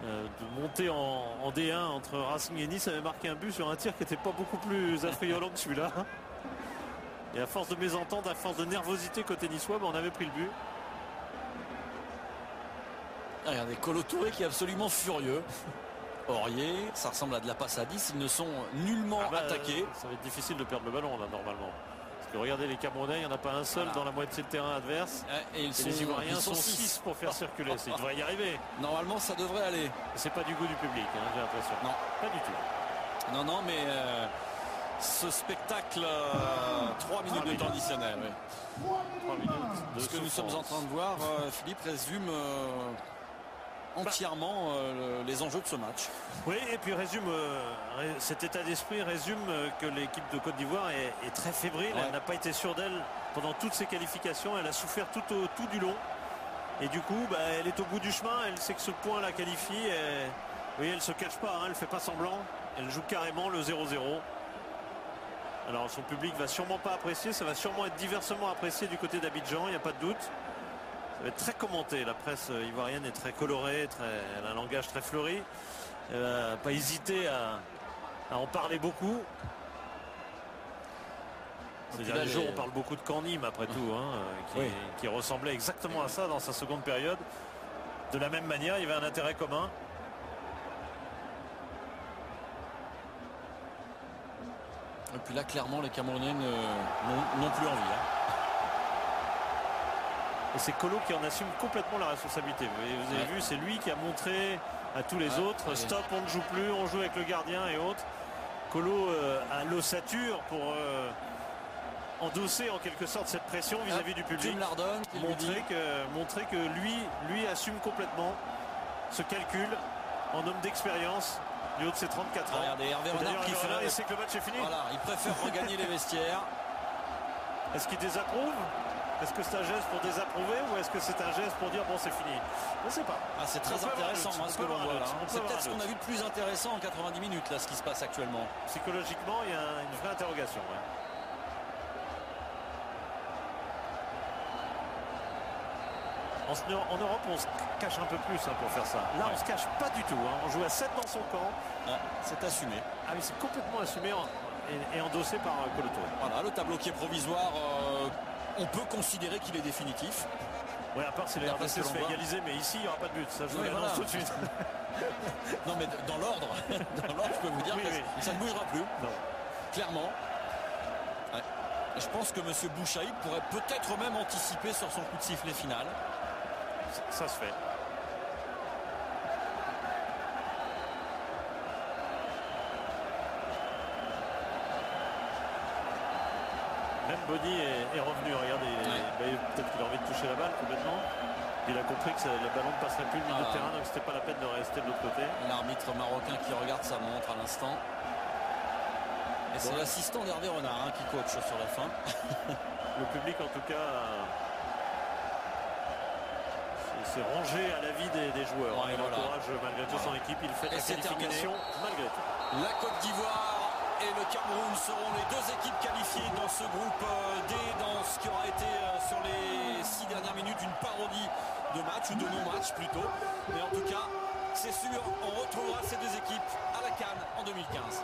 de monter en D1 entre Racing et Nice, avait marqué un but sur un tir qui n'était pas beaucoup plus affriolant que celui-là. Et à force de mésentente, à force de nervosité côté niçois, on avait pris le but. Regardez, Kolo Touré qui est absolument furieux. Aurier, ça ressemble à de la passe à 10, ils ne sont nullement attaqués. Ça va être difficile de perdre le ballon là normalement. Parce que regardez les Camerounais, il n'y en a pas un seul dans la moitié de terrain adverse. Et les Ivoiriens sont 6 pour faire circuler. Ils devraient y arriver. Normalement ça devrait aller. C'est pas du goût du public, j'ai l'impression. Non. Pas du tout. Non, mais ce spectacle, 3 minutes de temps additionnel. Oui. 3 minutes de ce que nous sommes en train de voir, Philippe, résume entièrement les enjeux de ce match. Oui, et puis résume cet état d'esprit résume que l'équipe de Côte d'Ivoire est très fébrile. Ouais. Elle n'a pas été sûre d'elle pendant toutes ses qualifications. Elle a souffert tout du long. Et du coup, elle est au bout du chemin. Elle sait que ce point la qualifie. Et, oui, elle se cache pas, elle fait pas semblant. Elle joue carrément le 0-0. Alors son public va sûrement pas apprécier. Ça va sûrement être diversement apprécié du côté d'Abidjan, il n'y a pas de doute. Ça va être très commenté. La presse ivoirienne est très colorée, elle a un langage très fleuri. Elle n'a pas hésité à en parler beaucoup. Ces derniers jours, on parle beaucoup de Cannim après tout, qui ressemblait exactement à ça dans sa seconde période. De la même manière, il y avait un intérêt commun. Et puis là, clairement, les Camerounais n'ont plus envie. Et c'est Kolo qui en assume complètement la responsabilité. Vous avez vu, c'est lui qui a montré à tous les autres, stop, on ne joue plus, on joue avec le gardien et autres. Kolo a l'ossature pour endosser en quelque sorte cette pression vis-à-vis du public. Montrer que lui assume complètement ce calcul en homme d'expérience du haut de ses 34 ans. Regardez, Hervé Renard qui fait il sait que le match est fini. Voilà, il préfère regagner les vestiaires. Est-ce qu'il désapprouve? Est-ce que c'est un geste pour désapprouver ou est-ce que c'est un geste pour dire bon c'est fini? Je ne sais pas. C'est très intéressant ce que l'on voit là. C'est peut-être ce qu'on a vu de plus intéressant en 90 minutes là, ce qui se passe actuellement. Psychologiquement, il y a une vraie interrogation. En Europe, on se cache un peu plus pour faire ça. Là, on se cache pas du tout. On joue à 7 dans son camp. C'est assumé. Ah oui, c'est complètement assumé et endossé par Kolo Touré. Voilà, le tableau qui est provisoire. On peut considérer qu'il est définitif. Oui, à part si la RDC se fait égaliser, mais ici il n'y aura pas de but. Ça, je vous l'annonce tout de suite. Non, mais dans l'ordre, je peux vous dire que ça ne bougera plus. Non. Clairement. Ouais. Je pense que M. Bouchaïd pourrait peut-être même anticiper sur son coup de sifflet final. Ça se fait. Même Bonny est revenu, regardez, peut-être qu'il a envie de toucher la balle complètement. Il a compris que le ballon ne passerait plus le milieu de terrain, donc c'était pas la peine de rester de l'autre côté. L'arbitre marocain qui regarde sa montre à l'instant. Et c'est l'assistant d'Hervé Renard qui coach sur la fin. Le public en tout cas s'est rangé à l'avis des joueurs. Il encourage malgré tout son équipe, il fait la qualification malgré tout. La Côte d'Ivoire et le Cameroun seront les deux équipes qualifiées dans ce groupe D, dans ce qui aura été sur les 6 dernières minutes une parodie de match ou de non-match plutôt. Mais en tout cas, c'est sûr, on retrouvera ces deux équipes à la CAN en 2015.